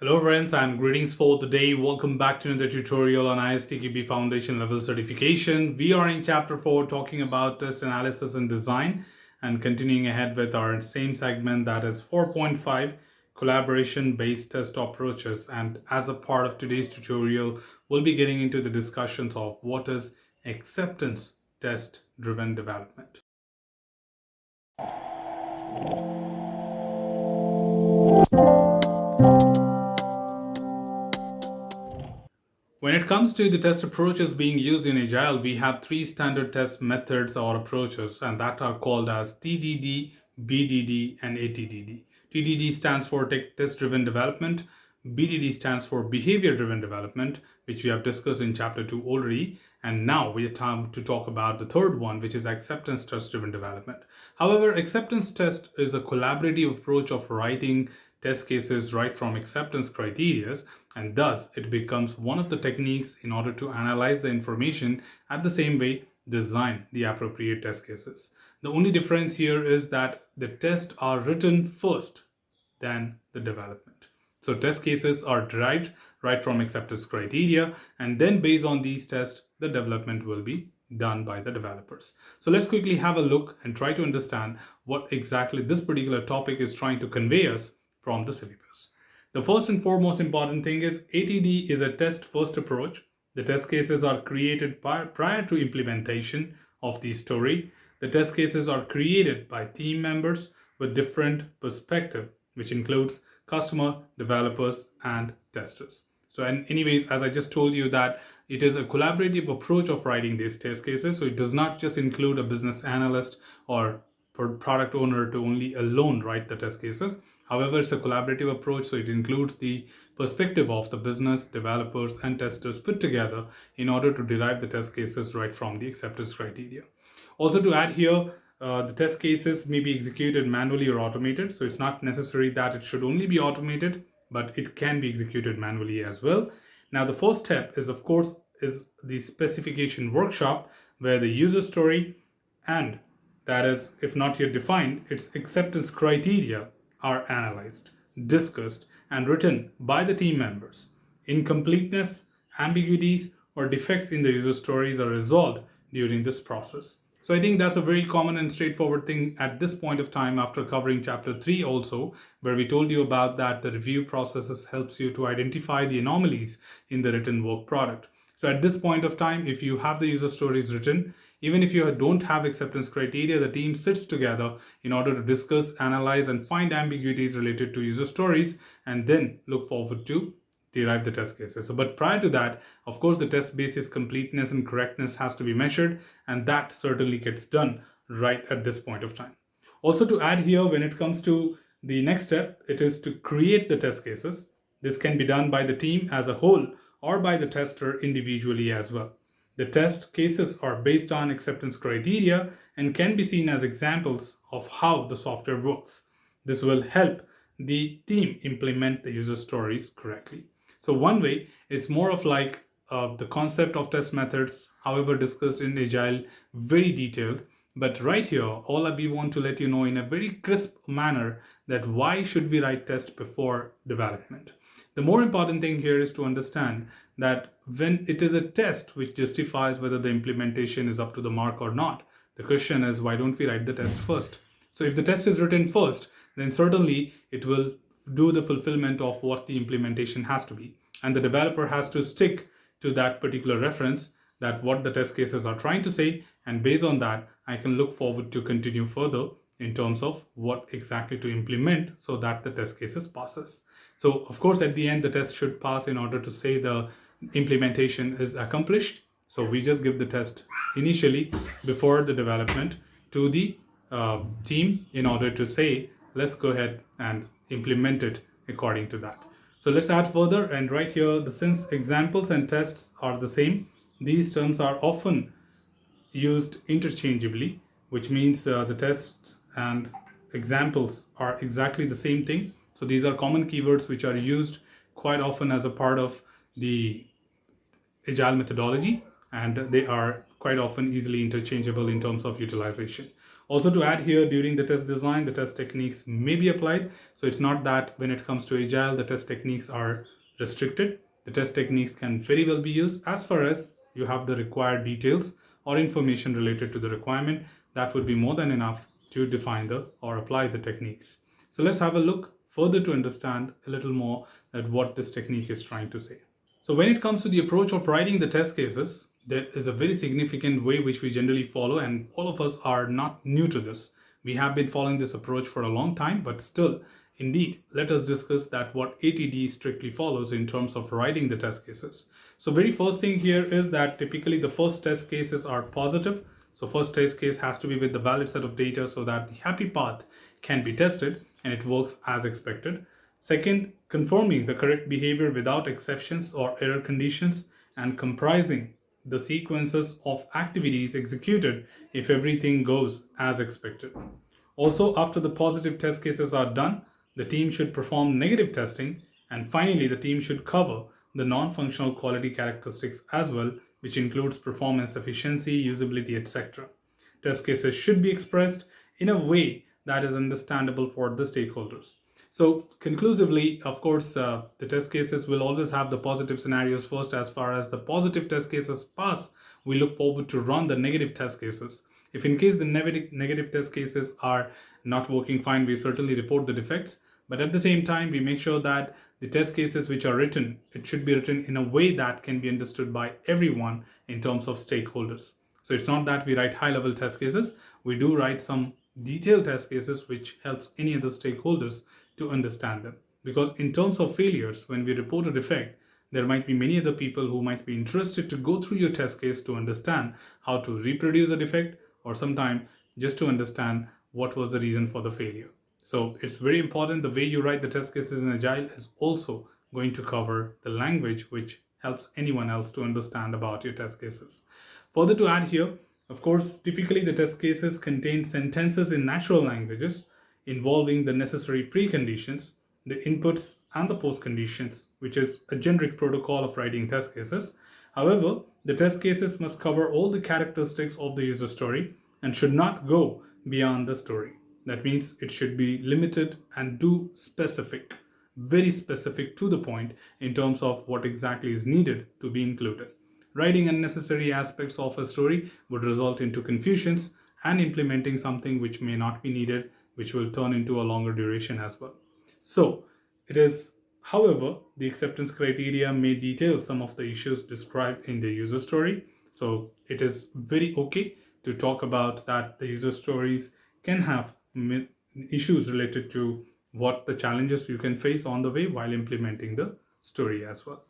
Hello friends and greetings for today. Welcome back to another tutorial on ISTQB Foundation Level certification. We are in chapter 4 talking about test analysis and design and continuing ahead with our same segment, that is 4.5 collaboration based test approaches. And as a part of today's tutorial, we'll be getting into the discussions of what is acceptance test driven development. When it comes to the test approaches being used in Agile, we have three standard test methods or approaches, and that are called as TDD, BDD, and ATDD. TDD stands for test-driven development. BDD stands for behavior-driven development, which we have discussed in chapter 2 already. And now we have time to talk about the third one, which is acceptance test-driven development. However, acceptance test is a collaborative approach of writing test cases right from acceptance criteria, and thus it becomes one of the techniques in order to analyze the information at the same way design the appropriate test cases. The only difference here is that the tests are written first than the development. So test cases are derived right from acceptance criteria, and then based on these tests the development will be done by the developers. So let's quickly have a look and try to understand what exactly this particular topic is trying to convey us from the syllabus. The first and foremost important thing is ATD is a test first approach. The test cases are created prior to implementation of the story. The test cases are created by team members with different perspective, which includes customer, developers, and testers. So, and anyways, as I just told you that it is a collaborative approach of writing these test cases. So it does not just include a business analyst or product owner to only alone write the test cases. However, it's a collaborative approach, so it includes the perspective of the business, developers, and testers put together in order to derive the test cases right from the acceptance criteria. Also, to add here, the test cases may be executed manually or automated, so it's not necessary that it should only be automated, but it can be executed manually as well. Now, the first step is, of course, is the specification workshop, where the user story and, that is, if not yet defined, its acceptance criteria are analyzed, discussed, and written by the team members. Incompleteness, ambiguities, or defects in the user stories are resolved during this process. So I think that's a very common and straightforward thing at this point of time after covering chapter 3 also, where we told you about that the review processes helps you to identify the anomalies in the written work product. So at this point of time, if you have the user stories written, even if you don't have acceptance criteria, the team sits together in order to discuss, analyze, and find ambiguities related to user stories, and then look forward to derive the test cases. So, but prior to that, of course, the test basis completeness and correctness has to be measured, and that certainly gets done right at this point of time. Also, to add here, when it comes to the next step, it is to create the test cases. This can be done by the team as a whole or by the tester individually as well. The test cases are based on acceptance criteria and can be seen as examples of how the software works. This will help the team implement the user stories correctly. So one way is more of like the concept of test methods, however discussed in Agile, very detailed. But right here, all we want to let you know in a very crisp manner that why should we write test before development. The more important thing here is to understand that when it is a test which justifies whether the implementation is up to the mark or not, the question is why don't we write the test first? So if the test is written first, then certainly it will do the fulfillment of what the implementation has to be. And the developer has to stick to that particular reference, that what the test cases are trying to say. And based on that, I can look forward to continue further in terms of what exactly to implement so that the test cases passes. So of course, at the end, the test should pass in order to say the implementation is accomplished. So we just give the test initially before the development to the team in order to say, let's go ahead and implement it according to that. So let's add further, and right here, the since examples and tests are the same, these terms are often used interchangeably, which means the tests and examples are exactly the same thing. So these are common keywords which are used quite often as a part of the Agile methodology, and they are quite often easily interchangeable in terms of utilization. Also, to add here, during the test design, the test techniques may be applied. So it's not that when it comes to Agile, the test techniques are restricted. The test techniques can very well be used as far as you have the required details or information related to the requirement. That would be more than enough to define the or apply the techniques. So let's have a look further to understand a little more at what this technique is trying to say. So when it comes to the approach of writing the test cases, there is a very significant way which we generally follow, and all of us are not new to this. We have been following this approach for a long time, but still, indeed, let us discuss that what ATD strictly follows in terms of writing the test cases. So very first thing here is that typically the first test cases are positive. So first test case has to be with the valid set of data so that the happy path can be tested and it works as expected. Second, confirming the correct behavior without exceptions or error conditions and comprising the sequences of activities executed if everything goes as expected. Also, after the positive test cases are done, the team should perform negative testing, and finally, the team should cover the non-functional quality characteristics as well, which includes performance efficiency, usability, etc. Test cases should be expressed in a way that is understandable for the stakeholders. So conclusively, of course, the test cases will always have the positive scenarios first. As far as the positive test cases pass, we look forward to run the negative test cases. If in case the negative test cases are not working fine, we certainly report the defects. But at the same time, we make sure that the test cases which are written, it should be written in a way that can be understood by everyone in terms of stakeholders. So it's not that we write high-level test cases. We do write some detailed test cases which helps any other stakeholders to understand them. Because in terms of failures, when we report a defect, there might be many other people who might be interested to go through your test case to understand how to reproduce a defect, or sometimes just to understand what was the reason for the failure. So it's very important the way you write the test cases in Agile is also going to cover the language which helps anyone else to understand about your test cases. Further to add here, of course, typically the test cases contain sentences in natural languages involving the necessary preconditions, the inputs and the post conditions, which is a generic protocol of writing test cases. However, the test cases must cover all the characteristics of the user story and should not go beyond the story. That means it should be limited and do specific, very specific to the point in terms of what exactly is needed to be included. Writing unnecessary aspects of a story would result into confusions and implementing something which may not be needed, which will turn into a longer duration as well. So it is, however, the acceptance criteria may detail some of the issues described in the user story. So it is very okay to talk about that the user stories can have issues related to what the challenges you can face on the way while implementing the story as well.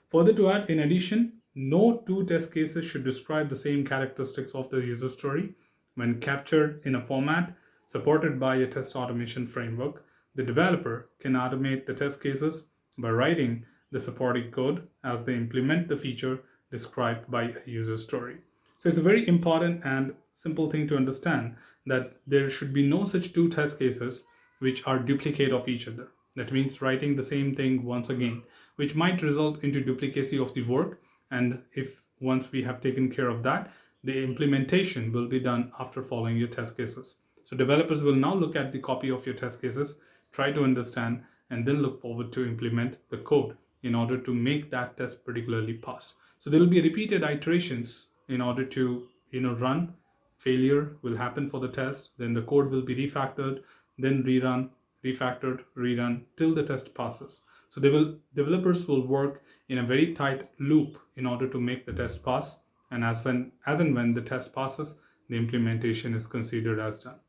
Further to add, in addition, no two test cases should describe the same characteristics of the user story. When captured in a format supported by a test automation framework, the developer can automate the test cases by writing the supporting code as they implement the feature described by a user story. So it's a very important and simple thing to understand that there should be no such two test cases which are duplicate of each other. That means writing the same thing once again, which might result into duplicacy of the work. And if once we have taken care of that, the implementation will be done after following your test cases. So developers will now look at the copy of your test cases, try to understand, and then look forward to implement the code in order to make that test particularly pass. So there will be repeated iterations in order to run. Failure will happen for the test, then the code will be refactored, then rerun, refactored, rerun till the test passes. So developers will work in a very tight loop in order to make the test pass, and as and when the test passes, the implementation is considered as done.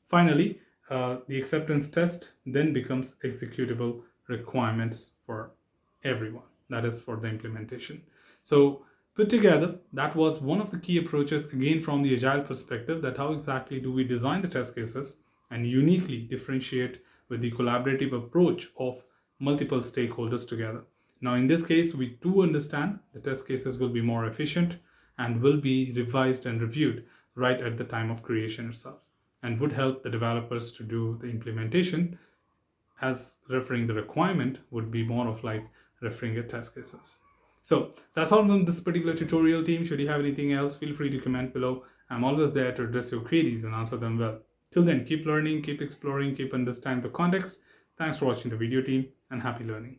Finally, the acceptance test then becomes executable requirements for everyone. That is for the implementation. So put together, that was one of the key approaches again from the Agile perspective, that how exactly do we design the test cases and uniquely differentiate with the collaborative approach of multiple stakeholders together. Now in this case, we do understand the test cases will be more efficient and will be revised and reviewed right at the time of creation itself, and would help the developers to do the implementation, as referring the requirement would be more of like referring a test cases. So that's all on this particular tutorial, team. Should you have anything else, feel free to comment below. I'm always there to address your queries and answer them well. Till then, keep learning, keep exploring, keep understanding the context. Thanks for watching the video, team, and happy learning.